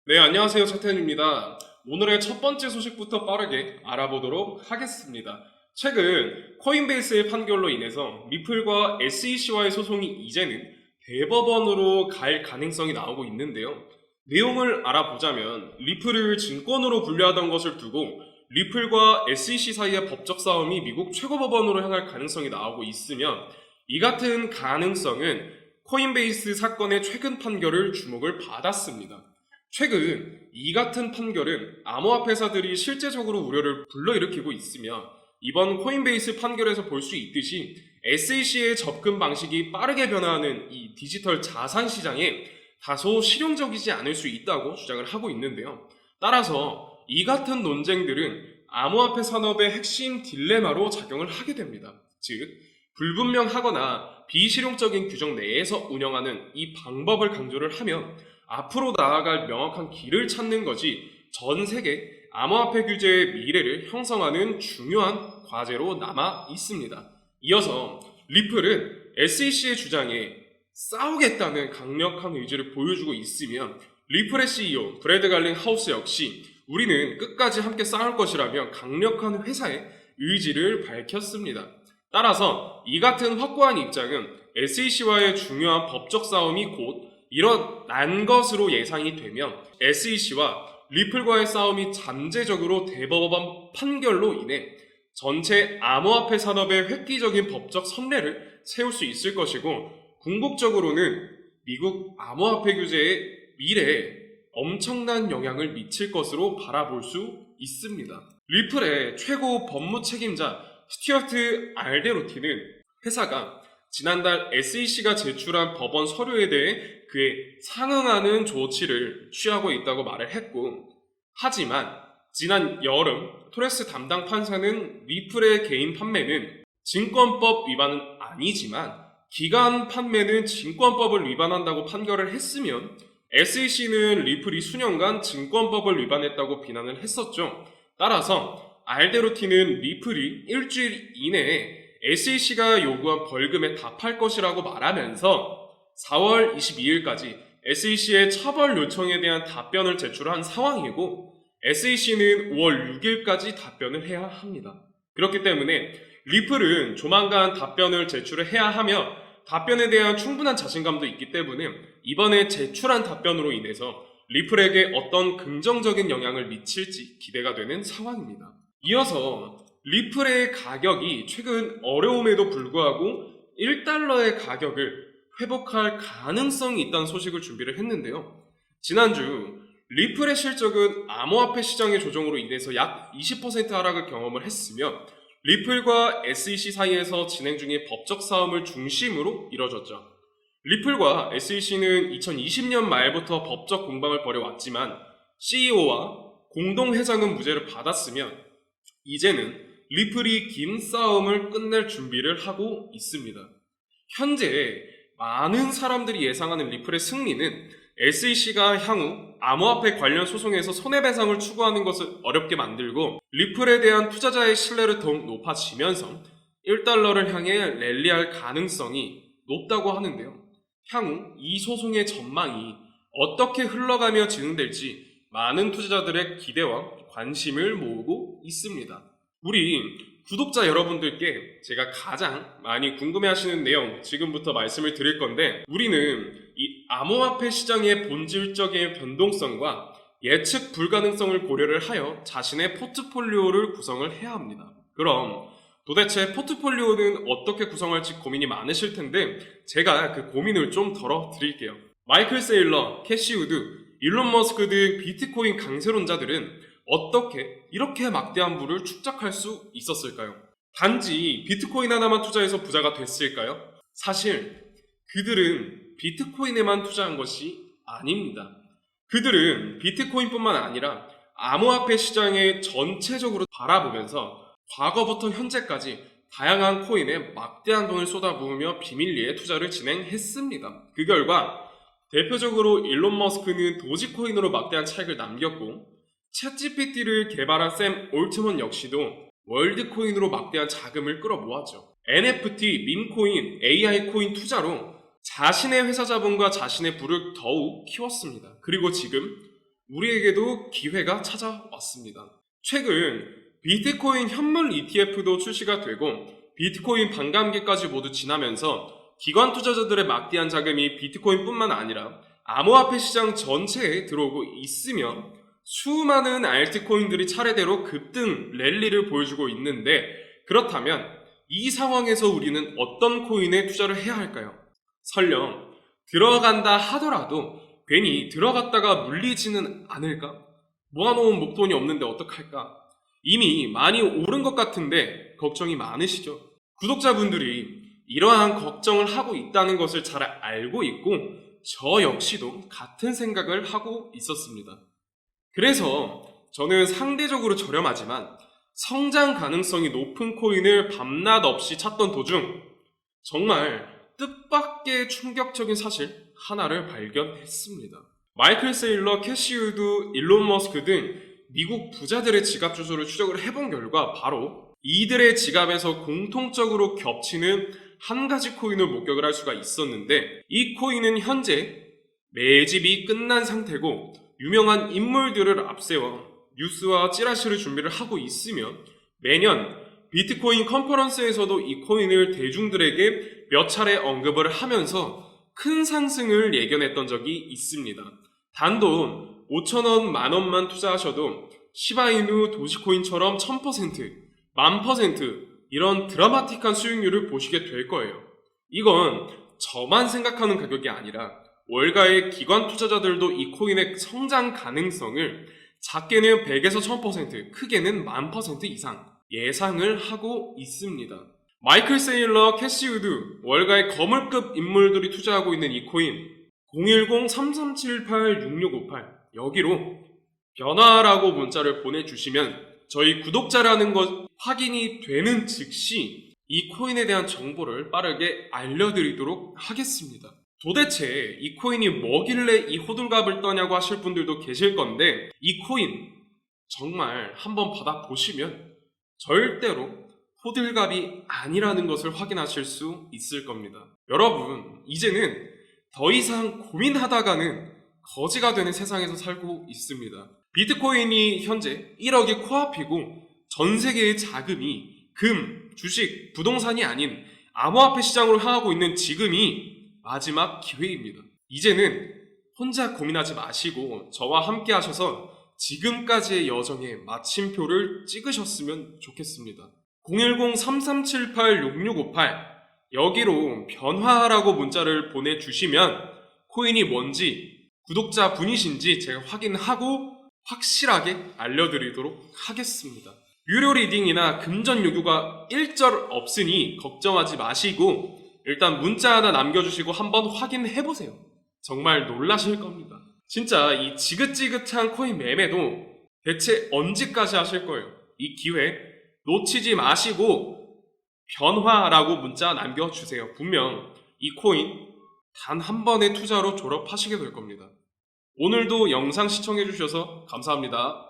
네, 안녕하세요. 차태현입니다. 오늘의 첫 번째 소식부터 빠르게 알아보도록 하겠습니다. 최근 코인베이스의 판결로 인해서 리플과 SEC와의 소송이 이제는 대법원으로 갈 가능성이 나오고 있는데요. 내용을 알아보자면 리플을 증권으로 분류하던 것을 두고 리플과 SEC 사이의 법적 싸움이 미국 최고법원으로 향할 가능성이 나오고 있으며 이 같은 가능성은 코인베이스 사건의 최근 판결을 주목을 받았습니다. 최근 이 같은 판결은 암호화폐사들이 실제적으로 우려를 불러일으키고 있으며 이번 코인베이스 판결에서 볼 수 있듯이 SEC의 접근 방식이 빠르게 변화하는 이 디지털 자산 시장에 다소 실용적이지 않을 수 있다고 주장을 하고 있는데요. 따라서 이 같은 논쟁들은 암호화폐 산업의 핵심 딜레마로 작용을 하게 됩니다. 즉, 불분명하거나 비실용적인 규정 내에서 운영하는 이 방법을 강조를 하며 앞으로 나아갈 명확한 길을 찾는 것이 전 세계 암호화폐 규제의 미래를 형성하는 중요한 과제로 남아 있습니다. 이어서 리플은 SEC의 주장에 싸우겠다는 강력한 의지를 보여주고 있으며 리플의 CEO 브래드 갈링 하우스 역시 우리는 끝까지 함께 싸울 것이라며 강력한 회사의 의지를 밝혔습니다. 따라서 이 같은 확고한 입장은 SEC와의 중요한 법적 싸움이 곧 일어난 것으로 예상이 되며 SEC와 리플과의 싸움이 잠재적으로 대법원 판결로 인해 전체 암호화폐 산업의 획기적인 법적 선례를 세울 수 있을 것이고 궁극적으로는 미국 암호화폐 규제의 미래에 엄청난 영향을 미칠 것으로 바라볼 수 있습니다. 리플의 최고 법무 책임자 스튜어트 알데로티는 회사가 지난달 SEC가 제출한 법원 서류에 대해 그에 상응하는 조치를 취하고 있다고 말을 했고, 하지만 지난 여름 토레스 담당 판사는 리플의 개인 판매는 증권법 위반은 아니지만 기간 판매는 증권법을 위반한다고 판결을 했으면 SEC는 리플이 수년간 증권법을 위반했다고 비난을 했었죠. 따라서 알데로티는 리플이 일주일 이내에 SEC가 요구한 벌금에 답할 것이라고 말하면서 4월 22일까지 SEC의 처벌 요청에 대한 답변을 제출한 상황이고 SEC는 5월 6일까지 답변을 해야 합니다. 그렇기 때문에 리플은 조만간 답변을 제출을 해야 하며 답변에 대한 충분한 자신감도 있기 때문에 이번에 제출한 답변으로 인해서 리플에게 어떤 긍정적인 영향을 미칠지 기대가 되는 상황입니다. 이어서 리플의 가격이 최근 어려움에도 불구하고 1달러의 가격을 회복할 가능성이 있다는 소식을 준비를 했는데요. 지난주 리플의 실적은 암호화폐 시장의 조정으로 인해서 약 20% 하락을 경험을 했으며 리플과 SEC 사이에서 진행 중인 법적 싸움을 중심으로 이뤄졌죠. 리플과 SEC는 2020년 말부터 법적 공방을 벌여왔지만 CEO와 공동회장은 무죄를 받았으며 이제는 리플이 긴 싸움을 끝낼 준비를 하고 있습니다. 현재 많은 사람들이 예상하는 리플의 승리는 SEC가 향후 암호화폐 관련 소송에서 손해배상을 추구하는 것을 어렵게 만들고 리플에 대한 투자자의 신뢰를 더욱 높아지면서 1달러를 향해 랠리할 가능성이 높다고 하는데요. 향후 이 소송의 전망이 어떻게 흘러가며 진행될지 많은 투자자들의 기대와 관심을 모으고 있습니다. 우리 구독자 여러분들께 제가 가장 많이 궁금해하시는 내용 지금부터 말씀을 드릴 건데 우리는 이 암호화폐 시장의 본질적인 변동성과 예측 불가능성을 고려를 하여 자신의 포트폴리오를 구성을 해야 합니다. 그럼 도대체 포트폴리오는 어떻게 구성할지 고민이 많으실 텐데 제가 그 고민을 좀 덜어드릴게요. 마이클 세일러, 캐시 우드, 일론 머스크 등 비트코인 강세론자들은 어떻게 이렇게 막대한 부를 축적할 수 있었을까요? 단지 비트코인 하나만 투자해서 부자가 됐을까요? 사실 그들은 비트코인에만 투자한 것이 아닙니다. 그들은 비트코인뿐만 아니라 암호화폐 시장에 전체적으로 바라보면서 과거부터 현재까지 다양한 코인에 막대한 돈을 쏟아부으며 비밀리에 투자를 진행했습니다. 그 결과 대표적으로 일론 머스크는 도지코인으로 막대한 차익을 남겼고 챗GPT를 개발한 샘 올트먼 역시도 월드코인으로 막대한 자금을 끌어모았죠. NFT, 밈코인, AI 코인 투자로 자신의 회사 자본과 자신의 부를 더욱 키웠습니다. 그리고 지금 우리에게도 기회가 찾아왔습니다. 최근 비트코인 현물 ETF도 출시가 되고 비트코인 반감기까지 모두 지나면서 기관 투자자들의 막대한 자금이 비트코인뿐만 아니라 암호화폐 시장 전체에 들어오고 있으며 수많은 알트코인들이 차례대로 급등 랠리를 보여주고 있는데, 그렇다면 이 상황에서 우리는 어떤 코인에 투자를 해야 할까요? 설령 들어간다 하더라도 괜히 들어갔다가 물리지는 않을까? 모아놓은 목돈이 없는데 어떡할까? 이미 많이 오른 것 같은데 걱정이 많으시죠? 구독자분들이 이러한 걱정을 하고 있다는 것을 잘 알고 있고 저 역시도 같은 생각을 하고 있었습니다. 그래서 저는 상대적으로 저렴하지만 성장 가능성이 높은 코인을 밤낮 없이 찾던 도중 정말 뜻밖의 충격적인 사실 하나를 발견했습니다. 마이클 세일러, 캐시 우드, 일론 머스크 등 미국 부자들의 지갑 주소를 추적을 해본 결과 바로 이들의 지갑에서 공통적으로 겹치는 한 가지 코인을 목격을 할 수가 있었는데, 이 코인은 현재 매집이 끝난 상태고 유명한 인물들을 앞세워 뉴스와 찌라시를 준비를 하고 있으며 매년 비트코인 컨퍼런스에서도 이 코인을 대중들에게 몇 차례 언급을 하면서 큰 상승을 예견했던 적이 있습니다. 단돈 5,000원, 만원만 투자하셔도 시바이누, 도지코인처럼 1000%, 10,000% 이런 드라마틱한 수익률을 보시게 될 거예요. 이건 저만 생각하는 가격이 아니라 월가의 기관 투자자들도 이 코인의 성장 가능성을 작게는 100에서 1000%, 크게는 10,000% 이상 예상을 하고 있습니다. 마이클 세일러, 캐시 우드, 월가의 거물급 인물들이 투자하고 있는 이 코인 010-3378-6658 여기로 변화라고 문자를 보내주시면 저희 구독자라는 것 확인이 되는 즉시 이 코인에 대한 정보를 빠르게 알려드리도록 하겠습니다. 도대체 이 코인이 뭐길래 이 호들갑을 떠냐고 하실 분들도 계실 건데, 이 코인 정말 한번 받아보시면 절대로 호들갑이 아니라는 것을 확인하실 수 있을 겁니다. 여러분, 이제는 더 이상 고민하다가는 거지가 되는 세상에서 살고 있습니다. 비트코인이 현재 1억이 코앞이고 전 세계의 자금이 금, 주식, 부동산이 아닌 암호화폐 시장으로 향하고 있는 지금이 마지막 기회입니다. 이제는 혼자 고민하지 마시고 저와 함께 하셔서 지금까지의 여정에 마침표를 찍으셨으면 좋겠습니다. 010-3378-6658 여기로 변화라고 문자를 보내주시면 코인이 뭔지 구독자 분이신지 제가 확인하고 확실하게 알려드리도록 하겠습니다. 유료 리딩이나 금전 요구가 일절 없으니 걱정하지 마시고 일단 문자 하나 남겨주시고 한번 확인해보세요. 정말 놀라실 겁니다. 진짜 이 지긋지긋한 코인 매매도 대체 언제까지 하실 거예요? 이 기회 놓치지 마시고 변화라고 문자 남겨주세요. 분명 이 코인 단 한 번의 투자로 졸업하시게 될 겁니다. 오늘도 영상 시청해주셔서 감사합니다.